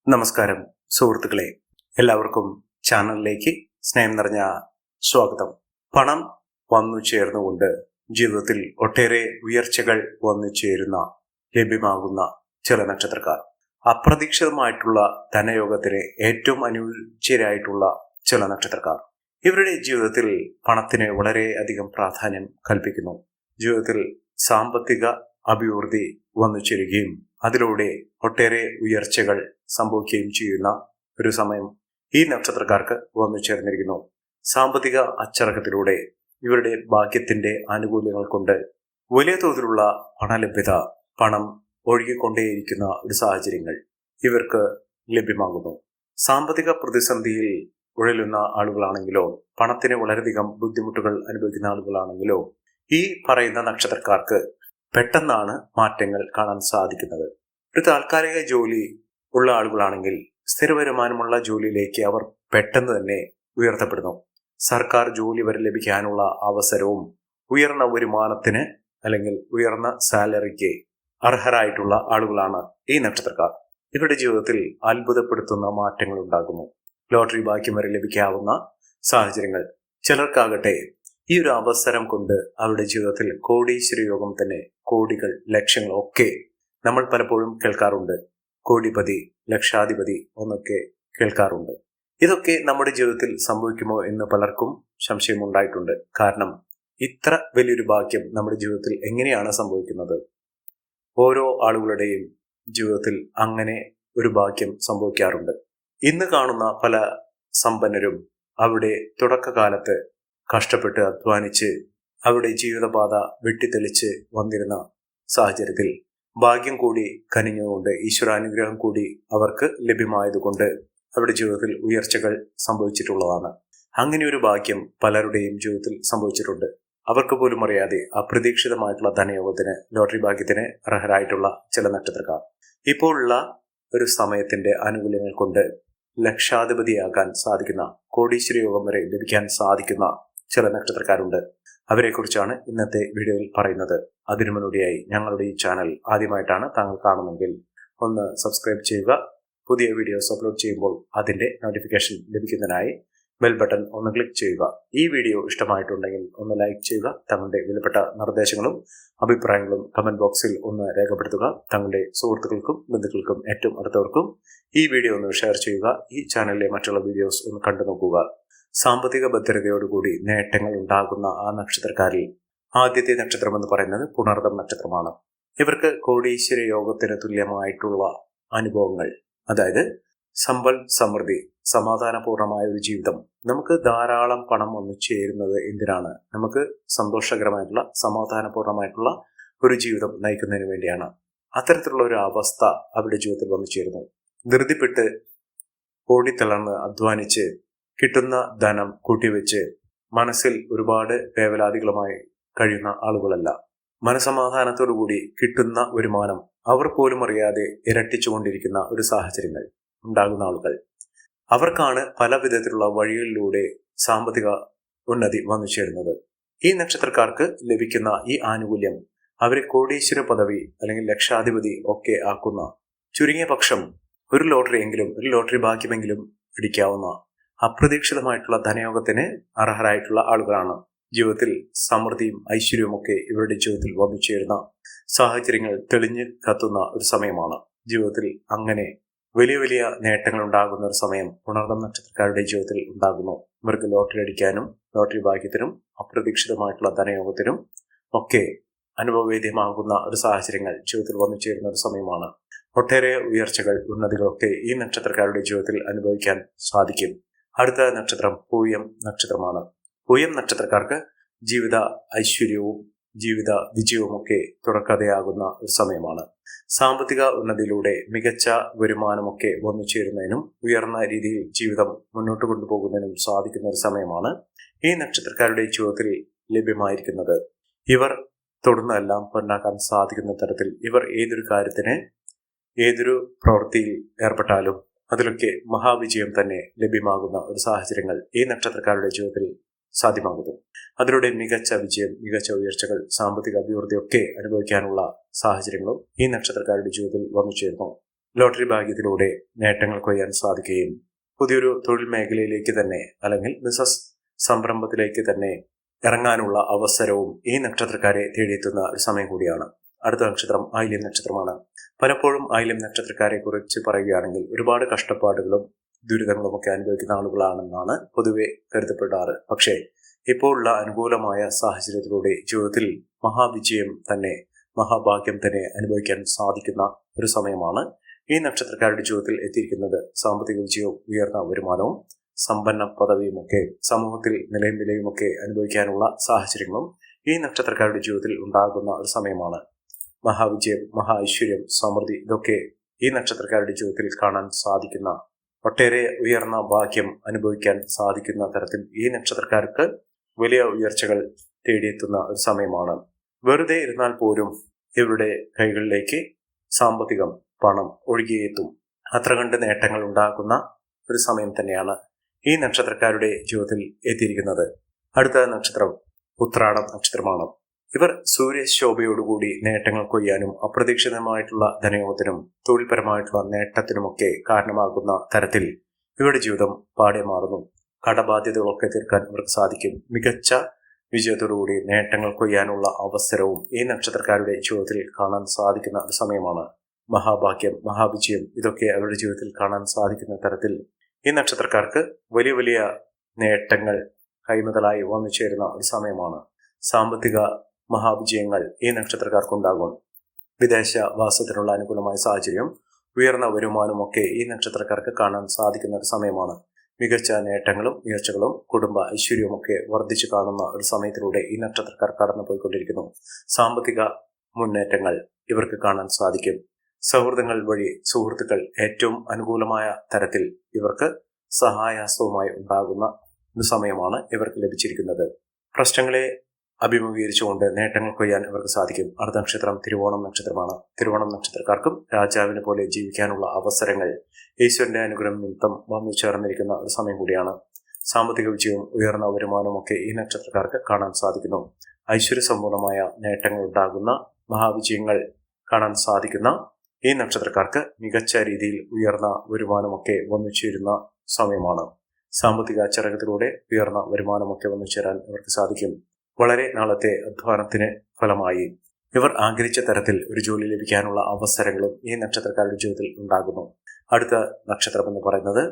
നമസ്കാരം സുഹൃത്തുക്കളെ, എല്ലാവർക്കും ചാനലിലേക്ക് സ്നേഹം നിറഞ്ഞ സ്വാഗതം. പണം വന്നു ചേർന്നുകൊണ്ട് ജീവിതത്തിൽ ഒട്ടേറെ ഉയർച്ചകൾ വന്നു ചേരുന്ന ലഭ്യമാകുന്ന ചില നക്ഷത്രക്കാർ, അപ്രതീക്ഷിതമായിട്ടുള്ള ധനയോഗത്തിന് ഏറ്റവും അനുയോജ്യരായിട്ടുള്ള ചില നക്ഷത്രക്കാർ, ഇവരുടെ ജീവിതത്തിൽ പണത്തിന് വളരെയധികം പ്രാധാന്യം കൽപ്പിക്കുന്നു. ജീവിതത്തിൽ സാമ്പത്തിക അഭിവൃദ്ധി വന്നു ചേരുകയും അതിലൂടെ ഒട്ടേറെ ഉയർച്ചകൾ സംഭവിക്കുകയും ചെയ്യുന്ന ഒരു സമയം ഈ നക്ഷത്രക്കാർക്ക് വന്നു ചേർന്നിരിക്കുന്നു. സാമ്പത്തിക അച്ചടക്കത്തിലൂടെ ഇവരുടെ ഭാഗ്യത്തിന്റെ ആനുകൂല്യങ്ങൾ കൊണ്ട് വലിയ തോതിലുള്ള പണലഭ്യത, പണം ഒഴുകിക്കൊണ്ടേയിരിക്കുന്ന ഒരു സാഹചര്യങ്ങൾ ഇവർക്ക് ലഭ്യമാകുന്നു. സാമ്പത്തിക പ്രതിസന്ധിയിൽ ഉഴലുന്ന ആളുകളാണെങ്കിലോ, പണത്തിന് വളരെയധികം ബുദ്ധിമുട്ടുകൾ അനുഭവിക്കുന്ന ആളുകളാണെങ്കിലോ, ഈ പറയുന്ന നക്ഷത്രക്കാർക്ക് പെട്ടെന്നാണ് മാറ്റങ്ങൾ കാണാൻ സാധിക്കുന്നത്. ഒരു താൽക്കാലിക ജോലി ഉള്ള ആളുകളാണെങ്കിൽ സ്ഥിര വരുമാനമുള്ള ജോലിയിലേക്ക് അവർ പെട്ടെന്ന് തന്നെ ഉയർത്തപ്പെടുന്നു. സർക്കാർ ജോലി വരെ ലഭിക്കാനുള്ള അവസരവും ഉയർന്ന വരുമാനത്തിന് അല്ലെങ്കിൽ ഉയർന്ന സാലറിക്ക് അർഹരായിട്ടുള്ള ആളുകളാണ് ഈ നക്ഷത്രക്കാർ. ഇവരുടെ ജീവിതത്തിൽ അത്ഭുതപ്പെടുത്തുന്ന മാറ്റങ്ങൾ ഉണ്ടാകുന്നു. ലോട്ടറി ഭാഗ്യം വരെ ലഭിക്കാവുന്ന സാഹചര്യങ്ങൾ. ചിലർക്കാകട്ടെ ഈ ഒരു അവസരം കൊണ്ട് അവരുടെ ജീവിതത്തിൽ കോടീശ്വര യോഗം തന്നെ, കോടികൾ, ലക്ഷങ്ങൾ ഒക്കെ നമ്മൾ പലപ്പോഴും കേൾക്കാറുണ്ട്. കോടിപതി, ലക്ഷാധിപതി എന്നൊക്കെ കേൾക്കാറുണ്ട്. ഇതൊക്കെ നമ്മുടെ ജീവിതത്തിൽ സംഭവിക്കുമോ എന്ന് പലർക്കും സംശയമുണ്ടായിട്ടുണ്ട്. കാരണം ഇത്ര വലിയൊരു ഭാഗ്യം നമ്മുടെ ജീവിതത്തിൽ എങ്ങനെയാണ് സംഭവിക്കുന്നത്? ഓരോ ആളുകളുടെയും ജീവിതത്തിൽ അങ്ങനെ ഒരു ഭാഗ്യം സംഭവിക്കാറുണ്ട്. ഇന്ന് കാണുന്ന പല സമ്പന്നരും അവിടെ തുടക്കകാലത്ത് കഷ്ടപ്പെട്ട് അധ്വാനിച്ച് അവരുടെ ജീവിതപാത വെട്ടിത്തെളിച്ച് വന്നിരുന്ന സാഹചര്യത്തിൽ ഭാഗ്യം കൂടി കനിഞ്ഞുകൊണ്ട്, ഈശ്വരാനുഗ്രഹം കൂടി അവർക്ക് ലഭ്യമായതുകൊണ്ട് അവരുടെ ജീവിതത്തിൽ ഉയർച്ചകൾ സംഭവിച്ചിട്ടുള്ളതാണ്. അങ്ങനെ ഒരു ഭാഗ്യം പലരുടെയും ജീവിതത്തിൽ സംഭവിച്ചിട്ടുണ്ട്. അവർക്ക് പോലും അറിയാതെ അപ്രതീക്ഷിതമായിട്ടുള്ള ധനയോഗത്തിന്, ലോട്ടറി ഭാഗ്യത്തിന് അർഹരായിട്ടുള്ള ചില നക്ഷത്രക്കാർ ഇപ്പോഴുള്ള ഒരു സമയത്തിന്റെ ആനുകൂല്യങ്ങൾ കൊണ്ട് ലക്ഷാധിപതിയാകാൻ സാധിക്കുന്ന, കോടീശ്വര യോഗം വരെ ലഭിക്കാൻ സാധിക്കുന്ന ചില നക്ഷത്രക്കാരുണ്ട്. അവരെക്കുറിച്ചാണ് ഇന്നത്തെ വീഡിയോയിൽ പറയുന്നത്. അതിനു മുന്നോടിയായി ഞങ്ങളുടെ ഈ ചാനൽ ആദ്യമായിട്ടാണ് താങ്കൾ കാണുമെങ്കിൽ ഒന്ന് സബ്സ്ക്രൈബ് ചെയ്യുക. പുതിയ വീഡിയോസ് അപ്ലോഡ് ചെയ്യുമ്പോൾ അതിന്റെ നോട്ടിഫിക്കേഷൻ ലഭിക്കുന്നതിനായി ബെൽ ബട്ടൺ ഒന്ന് ക്ലിക്ക് ചെയ്യുക. ഈ വീഡിയോ ഇഷ്ടമായിട്ടുണ്ടെങ്കിൽ ഒന്ന് ലൈക്ക് ചെയ്യുക. തങ്ങളുടെ വിലപ്പെട്ട നിർദ്ദേശങ്ങളും അഭിപ്രായങ്ങളും കമന്റ് ബോക്സിൽ ഒന്ന് രേഖപ്പെടുത്തുക. തങ്ങളുടെ സുഹൃത്തുക്കൾക്കും ബന്ധുക്കൾക്കും ഏറ്റവും അടുത്തവർക്കും ഈ വീഡിയോ ഒന്ന് ഷെയർ ചെയ്യുക. ഈ ചാനലിലെ മറ്റുള്ള വീഡിയോസ് ഒന്ന് കണ്ടു നോക്കുക. സാമ്പത്തിക ഭദ്രതയോടുകൂടി നേട്ടങ്ങൾ ഉണ്ടാകുന്ന ആ നക്ഷത്രക്കാരിൽ ആദ്യത്തെ നക്ഷത്രം എന്ന് പറയുന്നത് പുണർദം നക്ഷത്രമാണ്. ഇവർക്ക് കോടീശ്വര യോഗത്തിന് തുല്യമായിട്ടുള്ള അനുഭവങ്ങൾ, അതായത് സമ്പൽ സമൃദ്ധി, സമാധാനപൂർണമായ ഒരു ജീവിതം. നമുക്ക് ധാരാളം പണം വന്നു ചേരുന്നത് എന്തിനാണ്? നമുക്ക് സന്തോഷകരമായിട്ടുള്ള, സമാധാനപൂർണമായിട്ടുള്ള ഒരു ജീവിതം നയിക്കുന്നതിന് വേണ്ടിയാണ്. അത്തരത്തിലുള്ള ഒരു അവസ്ഥ അവരുടെ ജീവിതത്തിൽ വന്നു ചേരുന്നു. ധൃതിപ്പെട്ട് ഓടിത്തളർന്ന് അധ്വാനിച്ച് കിട്ടുന്ന ധനം കൂട്ടിവെച്ച് മനസ്സിൽ ഒരുപാട് വേവലാതികളുമായി കഴിയുന്ന ആളുകളല്ല. മനസമാധാനത്തോടുകൂടി കിട്ടുന്ന വരുമാനം അവർ പോലും അറിയാതെ ഇരട്ടിച്ചുകൊണ്ടിരിക്കുന്ന ഒരു സാഹചര്യങ്ങൾ ഉണ്ടാകുന്ന ആളുകൾ, അവർക്കാണ് പല വിധത്തിലുള്ള വഴികളിലൂടെ സാമ്പത്തിക ഉന്നതി വന്നു ചേരുന്നത്. ഈ നക്ഷത്രക്കാർക്ക് ലഭിക്കുന്ന ഈ ആനുകൂല്യം അവരെ കോടീശ്വര പദവി അല്ലെങ്കിൽ ലക്ഷാധിപതി ഒക്കെ ആക്കുന്ന, ചുരുങ്ങിയ പക്ഷം ഒരു ലോട്ടറി ഭാഗ്യമെങ്കിലും പിടിക്കാവുന്ന അപ്രതീക്ഷിതമായിട്ടുള്ള ധനയോഗത്തിന് അർഹരായിട്ടുള്ള ആളുകളാണ്. ജീവിതത്തിൽ സമൃദ്ധിയും ഐശ്വര്യവും ഒക്കെ ഇവരുടെ ജീവിതത്തിൽ വന്നു ചേരുന്ന സാഹചര്യങ്ങൾ തെളിഞ്ഞു കത്തുന്ന ഒരു സമയമാണ്. ജീവിതത്തിൽ അങ്ങനെ വലിയ വലിയ നേട്ടങ്ങൾ ഉണ്ടാകുന്ന ഒരു സമയം പുണർദം നക്ഷത്രക്കാരുടെ ജീവിതത്തിൽ ഉണ്ടാകുന്നു. ഇവർക്ക് ലോട്ടറി അടിക്കാനും ലോട്ടറി ഭാഗ്യത്തിനും അപ്രതീക്ഷിതമായിട്ടുള്ള ധനയോഗത്തിനും ഒക്കെ അനുഭവവേദ്യമാകുന്ന ഒരു സാഹചര്യങ്ങൾ ജീവിതത്തിൽ വന്നു ചേരുന്ന ഒരു സമയമാണ്. ഒട്ടേറെ ഉയർച്ചകൾ, ഉന്നതികളൊക്കെ ഈ നക്ഷത്രക്കാരുടെ ജീവിതത്തിൽ അനുഭവിക്കാൻ സാധിക്കും. അടുത്ത നക്ഷത്രം പൂയം നക്ഷത്രമാണ്. പൂയം നക്ഷത്രക്കാർക്ക് ജീവിത ഐശ്വര്യവും ജീവിത വിജയവും ഒക്കെ തുടർക്കഥയാകുന്ന ഒരു സമയമാണ്. സാമ്പത്തിക ഉന്നതിയിലൂടെ മികച്ച വരുമാനമൊക്കെ വന്നു ചേരുന്നതിനും ഉയർന്ന രീതിയിൽ ജീവിതം മുന്നോട്ട് കൊണ്ടുപോകുന്നതിനും സാധിക്കുന്ന ഒരു സമയമാണ് ഈ നക്ഷത്രക്കാരുടെ ജീവിതത്തിൽ ലഭ്യമായിരിക്കുന്നത്. ഇവർ തൊടുന്നതെല്ലാം പൊന്നാക്കാൻ സാധിക്കുന്ന തരത്തിൽ ഇവർ ഏതൊരു കാര്യത്തിന്, ഏതൊരു പ്രവൃത്തിയിൽ ഏർപ്പെട്ടാലും അതിലൊക്കെ മഹാവിജയം തന്നെ ലഭ്യമാകുന്ന ഒരു സാഹചര്യങ്ങൾ ഈ നക്ഷത്രക്കാരുടെ ജീവിതത്തിൽ സാധ്യമാകുന്നു. അതിലൂടെ മികച്ച വിജയം, മികച്ച ഉയർച്ചകൾ, സാമ്പത്തിക അഭിവൃദ്ധിയൊക്കെ അനുഭവിക്കാനുള്ള സാഹചര്യങ്ങളും ഈ നക്ഷത്രക്കാരുടെ ജീവിതത്തിൽ വന്നു ചേരുന്നു. ലോട്ടറി ഭാഗ്യത്തിലൂടെ നേട്ടങ്ങൾ കൊയ്യാൻ സാധിക്കുകയും പുതിയൊരു തൊഴിൽ മേഖലയിലേക്ക് തന്നെ അല്ലെങ്കിൽ ബിസിനസ് സംരംഭത്തിലേക്ക് തന്നെ ഇറങ്ങാനുള്ള അവസരവും ഈ നക്ഷത്രക്കാരെ തേടിയെത്തുന്ന ഒരു സമയം കൂടിയാണ്. അടുത്ത നക്ഷത്രം ആയില്യം നക്ഷത്രമാണ്. പലപ്പോഴും ആയില്യം നക്ഷത്രക്കാരെ കുറിച്ച് പറയുകയാണെങ്കിൽ ഒരുപാട് കഷ്ടപ്പാടുകളും ദുരിതങ്ങളും ഒക്കെ അനുഭവിക്കുന്ന ആളുകളാണെന്നാണ് പൊതുവെ കരുതപ്പെടാറ്. പക്ഷേ ഇപ്പോൾ ഉള്ള അനുകൂലമായ സാഹചര്യത്തിലൂടെ ജീവിതത്തിൽ മഹാവിജയം തന്നെ, മഹാഭാഗ്യം തന്നെ അനുഭവിക്കാൻ സാധിക്കുന്ന ഒരു സമയമാണ് ഈ നക്ഷത്രക്കാരുടെ ജീവിതത്തിൽ എത്തിയിരിക്കുന്നത്. സാമ്പത്തിക വിജയവും ഉയർന്ന വരുമാനവും സമ്പന്ന പദവിയും ഒക്കെ സമൂഹത്തിൽ നിലയും വിലയുമൊക്കെ അനുഭവിക്കാനുള്ള സാഹചര്യങ്ങളും ഈ നക്ഷത്രക്കാരുടെ ജീവിതത്തിൽ ഉണ്ടാകുന്ന ഒരു സമയമാണ്. മഹാവിജയം, മഹാ ഐശ്വര്യം, സമൃദ്ധി ഇതൊക്കെ ഈ നക്ഷത്രക്കാരുടെ ജീവിതത്തിൽ കാണാൻ സാധിക്കുന്ന, ഒട്ടേറെ ഉയർന്ന ഭാഗ്യം അനുഭവിക്കാൻ സാധിക്കുന്ന തരത്തിൽ ഈ നക്ഷത്രക്കാർക്ക് വലിയ ഉയർച്ചകൾ തേടിയെത്തുന്ന ഒരു സമയമാണ്. വെറുതെ ഇരുന്നാൽ പോലും ഇവരുടെ കൈകളിലേക്ക് സാമ്പത്തികം, പണം ഒഴുകിയെത്തും. അത്ര കണ്ട് നേട്ടങ്ങൾ ഉണ്ടാക്കുന്ന ഒരു സമയം തന്നെയാണ് ഈ നക്ഷത്രക്കാരുടെ ജീവിതത്തിൽ എത്തിയിരിക്കുന്നത്. അടുത്ത നക്ഷത്രം ഉത്രാടം നക്ഷത്രമാണ്. ഇവർ സൂര്യശോഭയോടുകൂടി നേട്ടങ്ങൾ കൊയ്യാനും അപ്രതീക്ഷിതമായിട്ടുള്ള ധനയോഗത്തിനും തൊഴിൽപരമായിട്ടുള്ള നേട്ടത്തിനുമൊക്കെ കാരണമാകുന്ന തരത്തിൽ ഇവരുടെ ജീവിതം പാടെ മാറുന്നു. കടബാധ്യതകളൊക്കെ തീർക്കാൻ ഇവർക്ക് സാധിക്കും. മികച്ച വിജയത്തോടുകൂടി നേട്ടങ്ങൾ കൊയ്യാനുള്ള അവസരവും ഈ നക്ഷത്രക്കാരുടെ ജീവിതത്തിൽ കാണാൻ സാധിക്കുന്ന ഒരു സമയമാണ്. മഹാഭാഗ്യം, മഹാവിജയം ഇതൊക്കെ അവരുടെ ജീവിതത്തിൽ കാണാൻ സാധിക്കുന്ന തരത്തിൽ ഈ നക്ഷത്രക്കാർക്ക് വലിയ വലിയ നേട്ടങ്ങൾ കൈമുതലായി വന്നു ചേരുന്ന ഒരു സമയമാണ്. സാമ്പത്തിക മഹാവിജയങ്ങൾ ഈ നക്ഷത്രക്കാർക്കുണ്ടാകും. വിദേശ വാസത്തിനുള്ള അനുകൂലമായ സാഹചര്യം, ഉയർന്ന വരുമാനമൊക്കെ ഈ നക്ഷത്രക്കാർക്ക് കാണാൻ സാധിക്കുന്ന ഒരു സമയമാണ്. മികച്ച നേട്ടങ്ങളും ഉയർച്ചകളും കുടുംബ ഐശ്വര്യവുമൊക്കെ വർദ്ധിച്ചു കാണുന്ന ഒരു സമയത്തിലൂടെ ഈ നക്ഷത്രക്കാർ കടന്നു പോയിക്കൊണ്ടിരിക്കുന്നു. സാമ്പത്തിക മുന്നേറ്റങ്ങൾ ഇവർക്ക് കാണാൻ സാധിക്കും. സൗഹൃദങ്ങൾ വഴി സുഹൃത്തുക്കൾ ഏറ്റവും അനുകൂലമായ തരത്തിൽ ഇവർക്ക് സഹായഹസ്തവുമായി ഉണ്ടാകുന്ന ഒരു സമയമാണ് ഇവർക്ക് ലഭിച്ചിരിക്കുന്നത്. പ്രശ്നങ്ങളെ അഭിമുഖീകരിച്ചുകൊണ്ട് നേട്ടങ്ങൾ കൊയ്യാൻ ഇവർക്ക് സാധിക്കും. അടുത്ത നക്ഷത്രം തിരുവോണം നക്ഷത്രമാണ്. തിരുവോണം നക്ഷത്രക്കാർക്കും രാജാവിനെ പോലെ ജീവിക്കാനുള്ള അവസരങ്ങൾ ഈശ്വരന്റെ അനുഗ്രഹം നിമിത്തം വന്നു ചേർന്നിരിക്കുന്ന ഒരു സമയം കൂടിയാണ്. സാമ്പത്തിക വിജയവും ഉയർന്ന വരുമാനവും ഒക്കെ ഈ നക്ഷത്രക്കാർക്ക് കാണാൻ സാധിക്കുന്നു. ഐശ്വര്യസമ്പൂർണമായ നേട്ടങ്ങൾ ഉണ്ടാകുന്ന മഹാവിജയങ്ങൾ കാണാൻ സാധിക്കുന്ന ഈ നക്ഷത്രക്കാർക്ക് മികച്ച രീതിയിൽ ഉയർന്ന വരുമാനമൊക്കെ വന്നു ചേരുന്ന സമയമാണ്. സാമ്പത്തിക ചരകത്തിലൂടെ ഉയർന്ന വരുമാനമൊക്കെ വന്നു ചേരാൻ ഇവർക്ക് സാധിക്കും. വളരെ നാളത്തെ അധ്വാനത്തിന് ഫലമായി ഇവർ ആഗ്രഹിച്ച തരത്തിൽ ഒരു ജോലി ലഭിക്കാനുള്ള അവസരങ്ങളും ഈ നക്ഷത്രക്കാരുടെ ജീവിതത്തിൽ ഉണ്ടാകുന്നു. അടുത്ത നക്ഷത്രം എന്ന് പറയുന്നത്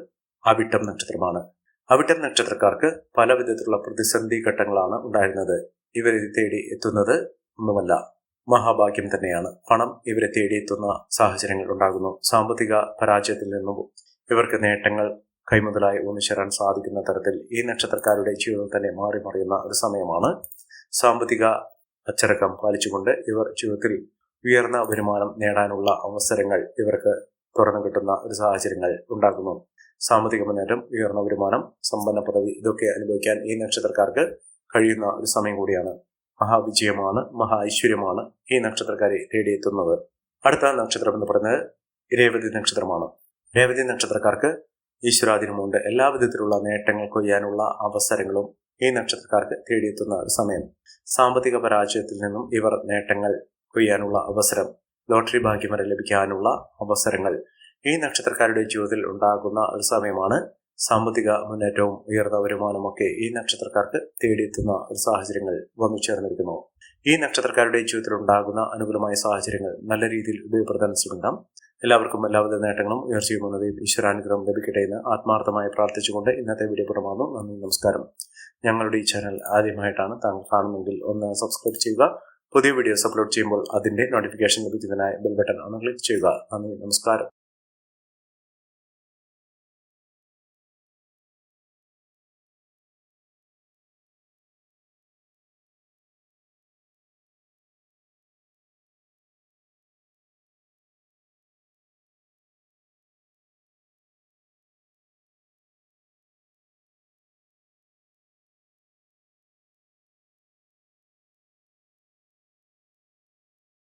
അവിട്ടം നക്ഷത്രമാണ്. അവിട്ടം നക്ഷത്രക്കാർക്ക് പല വിധത്തിലുള്ള പ്രതിസന്ധി ഘട്ടങ്ങളാണ് ഉണ്ടായിരുന്നത്. ഇവരെ തേടി എത്തുന്നത് ഒന്നുമല്ല, മഹാഭാഗ്യം തന്നെയാണ്. പണം ഇവരെ തേടിയെത്തുന്ന സാഹചര്യങ്ങൾ ഉണ്ടാകുന്നു. സാമ്പത്തിക പരാജയത്തിൽ നിന്നും ഇവർക്ക് നേട്ടങ്ങൾ കൈമുതലായി ഒന്നിച്ചേരാൻ സാധിക്കുന്ന തരത്തിൽ ഈ നക്ഷത്രക്കാരുടെ ജീവിതം തന്നെ മാറി മറിയുന്ന ഒരു സമയമാണ്. സാമ്പത്തിക അച്ചടക്കം പാലിച്ചുകൊണ്ട് ഇവർ ജീവിതത്തിൽ ഉയർന്ന വരുമാനം നേടാനുള്ള അവസരങ്ങൾ ഇവർക്ക് തുറന്നു കിട്ടുന്ന ഒരു സാഹചര്യങ്ങൾ ഉണ്ടാകുന്നു. സാമ്പത്തിക മുന്നേറ്റം, ഉയർന്ന വരുമാനം, സമ്പന്ന പദവി ഇതൊക്കെ അനുഭവിക്കാൻ ഈ നക്ഷത്രക്കാർക്ക് കഴിയുന്ന ഒരു സമയം കൂടിയാണ്. മഹാവിജയമാണ്, മഹാ ഐശ്വര്യമാണ് ഈ നക്ഷത്രക്കാരെ തേടിയെത്തുന്നത്. അടുത്ത നക്ഷത്രം എന്ന് പറയുന്നത് രേവതി നക്ഷത്രമാണ്. രേവതി നക്ഷത്രക്കാർക്ക് ഈശ്വരാധീനമുണ്ട്. എല്ലാ വിധത്തിലുള്ള നേട്ടങ്ങൾ കൊയ്യാനുള്ള അവസരങ്ങളും ഈ നക്ഷത്രക്കാർക്ക് തേടിയെത്തുന്ന ഒരു സമയം. സാമ്പത്തിക പരാജയത്തിൽ നിന്നും ഇവർ നേട്ടങ്ങൾ കൊയ്യാനുള്ള അവസരം, ലോട്ടറി ഭാഗ്യം വരെ ലഭിക്കാനുള്ള അവസരങ്ങൾ ഈ നക്ഷത്രക്കാരുടെ ജീവിതത്തിൽ ഉണ്ടാകുന്ന ഒരു സമയമാണ്. സാമ്പത്തിക മുന്നേറ്റവും ഉയർന്ന വരുമാനമൊക്കെ ഈ നക്ഷത്രക്കാർക്ക് തേടിയെത്തുന്ന ഒരു സാഹചര്യങ്ങൾ വന്നു ചേർന്നിരിക്കുന്നു. ഈ നക്ഷത്രക്കാരുടെ ജീവിതത്തിൽ ഉണ്ടാകുന്ന അനുകൂലമായ സാഹചര്യങ്ങൾ നല്ല രീതിയിൽ ഉപയോഗപ്പെടുത്താൻ ശ്രമിക്കാം. എല്ലാവർക്കും എല്ലാവിധ നേട്ടങ്ങളും ഉയർച്ചയും ഉന്നതിയും ഈശ്വരാനുഗ്രഹം ലഭിക്കട്ടെ എന്ന് ആത്മാർത്ഥമായി പ്രാർത്ഥിച്ചുകൊണ്ട് ഇന്നത്തെ വീഡിയോ പുറമാകുന്നു. നന്ദി, നമസ്കാരം. ഞങ്ങളുടെ ഈ ചാനൽ ആദ്യമായിട്ടാണ് താങ്കൾ കാണുമെങ്കിൽ ഒന്ന് സബ്സ്ക്രൈബ് ചെയ്യുക. പുതിയ വീഡിയോസ് അപ്ലോഡ് ചെയ്യുമ്പോൾ അതിന്റെ നോട്ടിഫിക്കേഷൻ ലഭിക്കുന്നതിനായി ബെൽ ബട്ടൺ ഒന്ന് ക്ലിക്ക് ചെയ്യുക. നന്ദി, നമസ്കാരം.